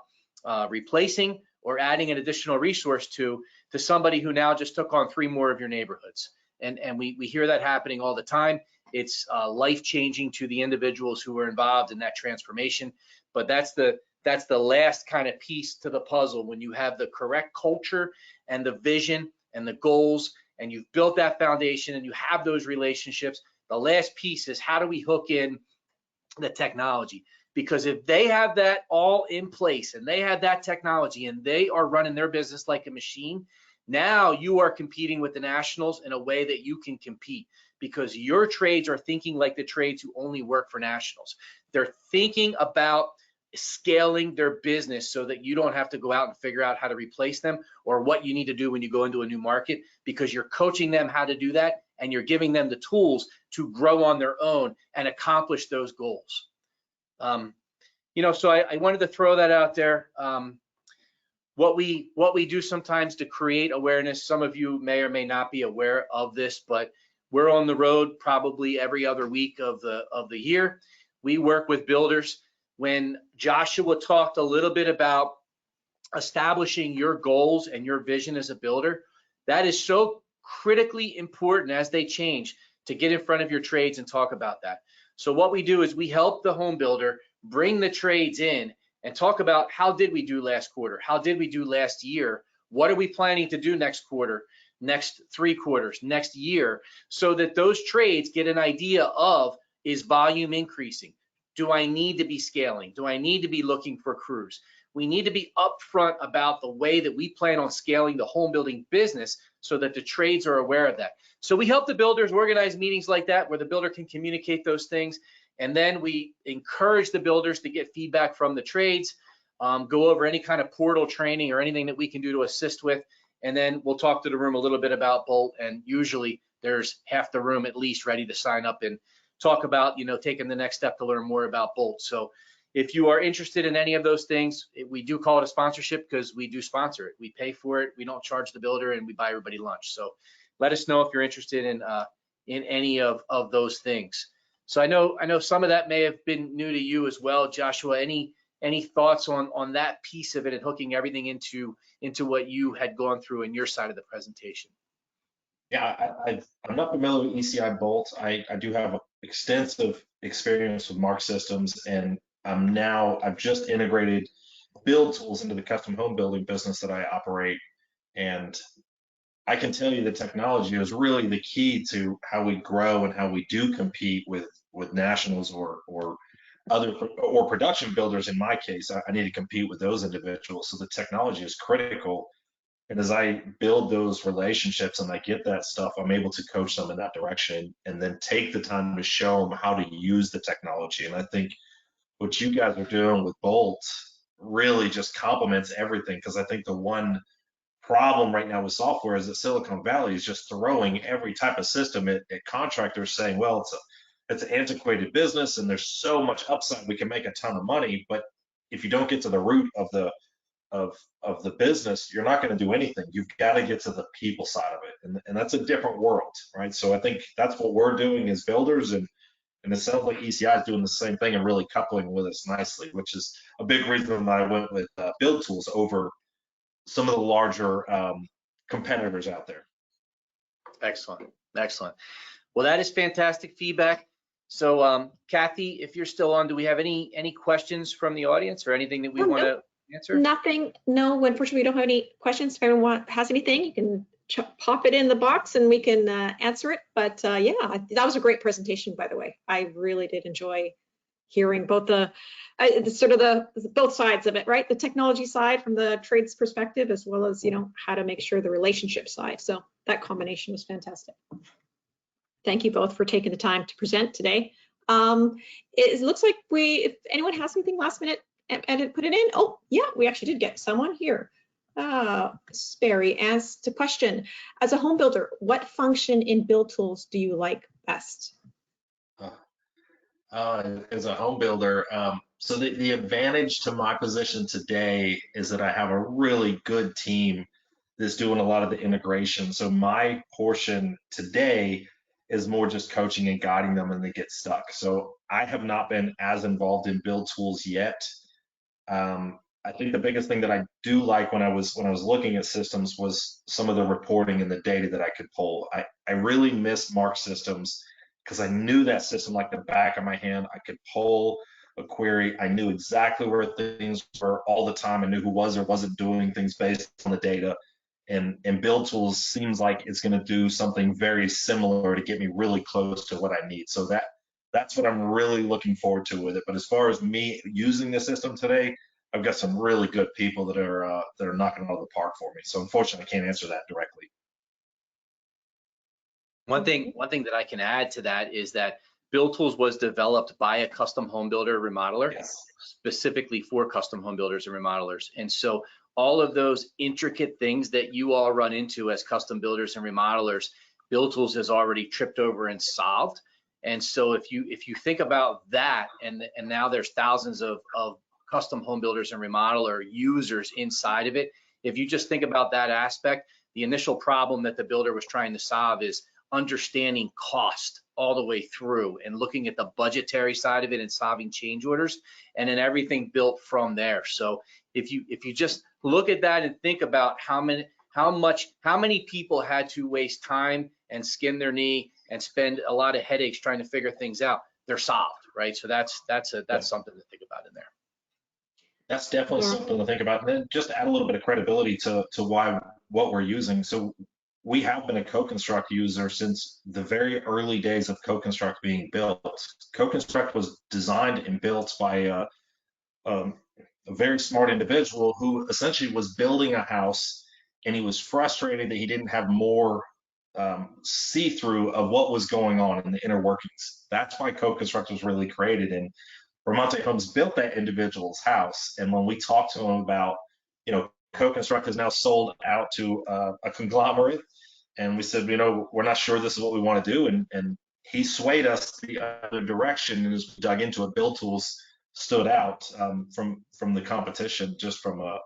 replacing or adding an additional resource to somebody who now just took on 3 more of your neighborhoods. And we hear that happening all the time. It's life-changing to the individuals who are involved in that transformation. But that's the last kind of piece to the puzzle. When you have the correct culture and the vision and the goals, and you've built that foundation and you have those relationships, the last piece is how do we hook in the technology? Because if they have that all in place and they have that technology and they are running their business like a machine, now you are competing with the nationals in a way that you can compete, because your trades are thinking like the trades who only work for nationals. They're thinking about scaling their business so that you don't have to go out and figure out how to replace them or what you need to do when you go into a new market, because you're coaching them how to do that and you're giving them the tools to grow on their own and accomplish those goals. So I wanted to throw that out there. What we do sometimes to create awareness, some of you may or may not be aware of this, but we're on the road probably every other week of the year. We work with builders. When Joshua talked a little bit about establishing your goals and your vision as a builder, that is so critically important as they change, to get in front of your trades and talk about that. So what we do is we help the home builder bring the trades in and talk about how did we do last quarter? How did we do last year? What are we planning to do next quarter, next 3 quarters, next year? So that those trades get an idea of, is volume increasing? Do I need to be scaling? Do I need to be looking for crews? We need to be upfront about the way that we plan on scaling the home building business so that the trades are aware of that. So we help the builders organize meetings like that where the builder can communicate those things. And then we encourage the builders to get feedback from the trades, go over any kind of portal training or anything that we can do to assist with. And then we'll talk to the room a little bit about Bolt. And usually there's half the room at least ready to sign up and talk about, taking the next step to learn more about Bolt. So if you are interested in any of those things, we do call it a sponsorship because we do sponsor it. We pay for it. We don't charge the builder, and we buy everybody lunch. So let us know if you're interested in any of those things. So I know some of that may have been new to you as well, Joshua. Any thoughts on that piece of it and hooking everything into what you had gone through in your side of the presentation? Yeah, I'm not familiar with ECI Bolt. I do have extensive experience with Mark systems, and I've just integrated build tools into the custom home building business that I operate. And I can tell you the technology is really the key to how we grow and how we do compete with nationals or production builders. In my case, I need to compete with those individuals. So the technology is critical. And as I build those relationships and I get that stuff, I'm able to coach them in that direction and then take the time to show them how to use the technology. And I think what you guys are doing with Bolt really just complements everything, because I think the one problem right now with software is that Silicon Valley is just throwing every type of system at contractors, saying, well, it's an antiquated business and there's so much upside, we can make a ton of money. But if you don't get to the root of the of the business, you're not going to do anything. You've got to get to the people side of it, and that's a different world, right? So I think that's what we're doing as builders, and it sounds like ECI is doing the same thing and really coupling with us nicely, which is a big reason that I went with Build Tools over some of the larger competitors out there. Excellent, excellent. Well, that is fantastic feedback. So, Kathy, if you're still on, do we have any questions from the audience or anything that we want to answer? Nothing. No, unfortunately, we don't have any questions. If anyone has anything, you can pop it in the box and we can answer it. But yeah, that was a great presentation, by the way. I really did enjoy hearing both the both sides of it, right? The technology side from the trades perspective, as well as, you know, how to make sure the relationship side. So that combination was fantastic. Thank you both for taking the time to present today. It looks like if anyone has anything last minute, and put it in. Oh, yeah, we actually did get someone here. Sperry asked a question. As a home builder, what function in Build Tools do you like best? As a home builder, so the advantage to my position today is that I have a really good team that's doing a lot of the integration. So my portion today is more just coaching and guiding them when they get stuck. So I have not been as involved in Build Tools yet. I think the biggest thing that I do like when I was looking at systems was some of the reporting and the data that I could pull. I really miss Mark Systems because I knew that system like the back of my hand. I could pull a query. I knew exactly where things were all the time. I knew who was or wasn't doing things based on the data. And Build Tools seems like it's going to do something very similar to get me really close to what I need. So that's what I'm really looking forward to with it. But as far as me using the system today, I've got some really good people that are knocking it out of the park for me. So unfortunately, I can't answer that directly. One thing that I can add to that is that Build Tools was developed by a custom home builder remodeler, Yes. specifically for custom home builders and remodelers. And so all of those intricate things that you all run into as custom builders and remodelers, Build Tools has already tripped over and solved. And so if you think about that, and now there's thousands of custom home builders and remodeler users inside of it, if you just think about that aspect, the initial problem that the builder was trying to solve is understanding cost all the way through and looking at the budgetary side of it and solving change orders, and then everything built from there. So if you just look at that and think about how many people had to waste time and skin their knee and spend a lot of headaches trying to figure things out, they're solved, right? So that's something to think about in there. That's definitely something to think about. And then just add a little bit of credibility to what we're using. So we have been a Co-Construct user since the very early days of Co-Construct being built. Co-Construct was designed and built by a very smart individual who essentially was building a house, and he was frustrated that he didn't have more see-through of what was going on in the inner workings. That's why Co-Construct was really created. And Bramante Homes built that individual's house. And when we talked to him about, Co-Construct is now sold out to a conglomerate, and we said, we're not sure this is what we want to do. And he swayed us the other direction, and as we dug into it, Build Tools stood out from the competition just from a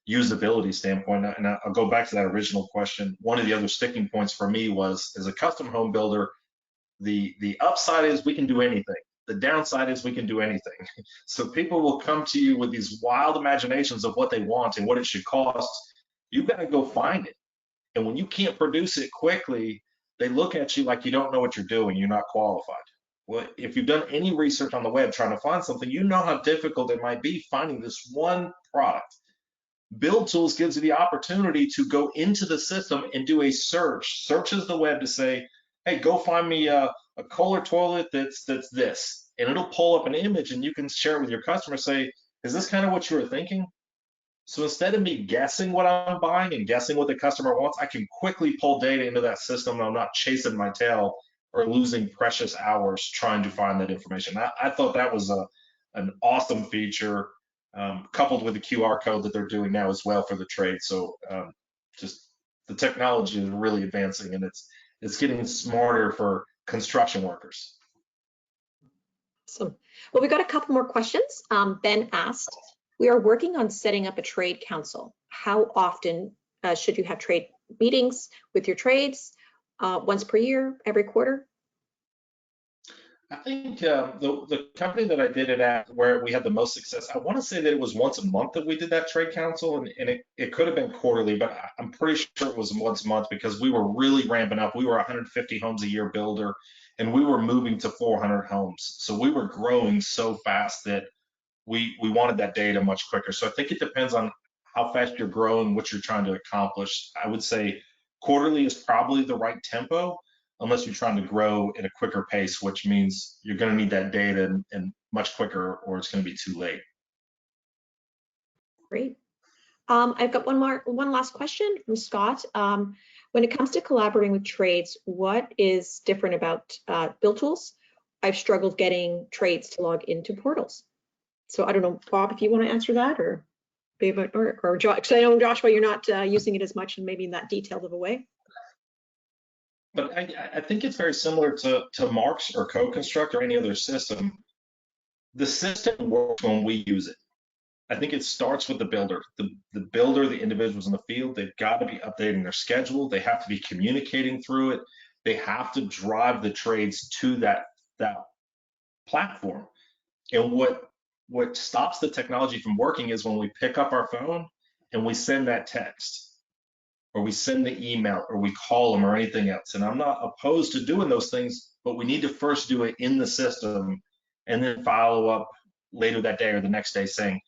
usability standpoint. And I'll go back to that original question. One of the other sticking points for me was, as a custom home builder, the upside is we can do anything. The downside is we can do anything. So people will come to you with these wild imaginations of what they want and what it should cost. You've got to go find it. And when you can't produce it quickly, they look at you like you don't know what you're doing. You're not qualified. Well, if you've done any research on the web trying to find something, you know how difficult it might be finding this one product. Build Tools gives you the opportunity to go into the system and do a search. Searches the web to say, hey, go find me a Kohler toilet that's this. And it'll pull up an image, and you can share it with your customer, say, is this kind of what you were thinking? So instead of me guessing what I'm buying and guessing what the customer wants, I can quickly pull data into that system, and I'm not chasing my tail or losing precious hours trying to find that information. I thought that was an awesome feature, coupled with the QR code that they're doing now as well for the trade. So just the technology is really advancing, and it's getting smarter for construction workers. Awesome. Well, we got a couple more questions. Ben asked, We are working on setting up a trade council. How often should you have trade meetings with your trades? Once per year, every quarter? I think the company that I did it at, where we had the most success, I want to say that it was once a month that we did that trade council, and it could have been quarterly, but I'm pretty sure it was once a month because we were really ramping up. We were 150 homes a year builder, and we were moving to 400 homes. So we were growing so fast that we wanted that data much quicker. So I think it depends on how fast you're growing, what you're trying to accomplish. I would say quarterly is probably the right tempo, unless you're trying to grow at a quicker pace, which means you're going to need that data and much quicker, or it's going to be too late. Great. I've got one last question from Scott. When it comes to collaborating with trades, what is different about Build Tools? I've struggled getting trades to log into portals. So I don't know, Bob, if you want to answer that, or Josh, because I know, Joshua, you're not using it as much and maybe in that detailed of a way. But I think it's very similar to Marks or CoConstruct or any other system. The system works when we use it. I think it starts with the builder. The builder, the individuals in the field, they've got to be updating their schedule. They have to be communicating through it. They have to drive the trades to that platform. And what stops the technology from working is when we pick up our phone and we send that text, or we send the email, or we call them, or anything else. And I'm not opposed to doing those things, but we need to first do it in the system and then follow up later that day or the next day saying,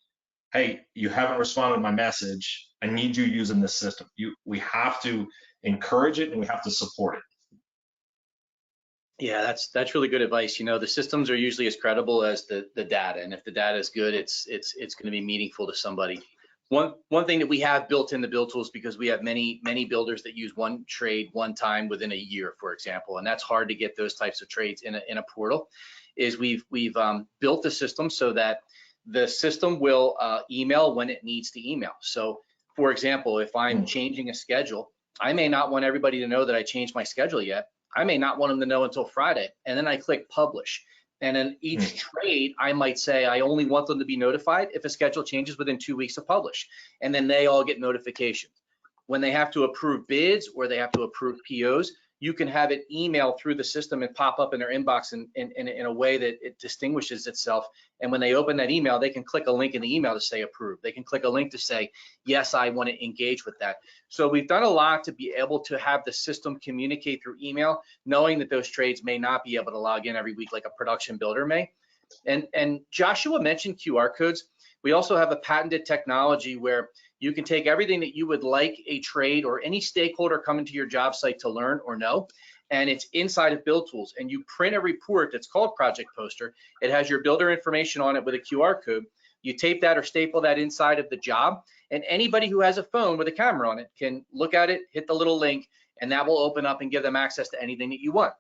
hey, you haven't responded to my message. I need you using this system. We have to encourage it and we have to support it. Yeah, that's really good advice. You know, the systems are usually as credible as the data, and if the data is good, it's going to be meaningful to somebody. One thing that we have built in the Build Tools, because we have many builders that use one trade one time within a year, for example, and that's hard to get those types of trades in a portal, is we've built the system so that the system will email when it needs to email. So, for example, if I'm changing a schedule, I may not want everybody to know that I changed my schedule yet. I may not want them to know until Friday, and then I click publish. And in each trade, I might say I only want them to be notified if a schedule changes within 2 weeks of publish, and then they all get notifications. When they have to approve bids or they have to approve POs, you can have it email through the system and pop up in their inbox in a way that it distinguishes itself. And when they open that email, they can click a link in the email to say approve. They can click a link to say, yes, I want to engage with that. So we've done a lot to be able to have the system communicate through email, knowing that those trades may not be able to log in every week like a production builder may. And Joshua mentioned QR codes. We also have a patented technology where you can take everything that you would like a trade or any stakeholder coming to your job site to learn or know, and it's inside of Build Tools, and you print a report that's called Project Poster. It has your builder information on it with a QR code. You tape that or staple that inside of the job, and anybody who has a phone with a camera on it can look at it, hit the little link, and that will open up and give them access to anything that you want.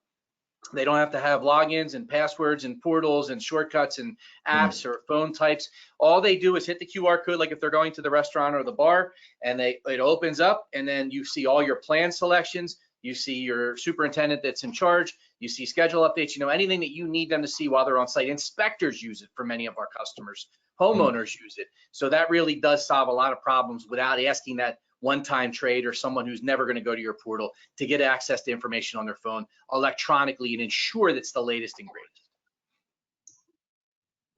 They don't have to have logins and passwords and portals and shortcuts and apps or phone types. All they do is hit the QR code, like if they're going to the restaurant or the bar, and it opens up, and then you see all your plan selections. You see your superintendent that's in charge. You see schedule updates. You know, anything that you need them to see while they're on site. Inspectors use it for many of our customers. Homeowners use it. So that really does solve a lot of problems without asking that one-time trade or someone who's never going to go to your portal to get access to information on their phone electronically and ensure that's the latest and greatest.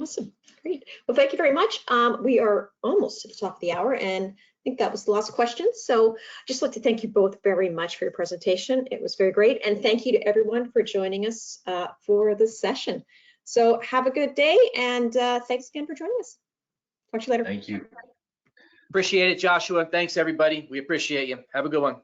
Awesome, great. Well, thank you very much. We are almost to the top of the hour, and I think that was the last question. So just like to thank you both very much for your presentation. It was very great. And thank you to everyone for joining us for this session. So have a good day, and thanks again for joining us. Talk to you later. Thank you. Appreciate it, Joshua. Thanks, everybody. We appreciate you. Have a good one.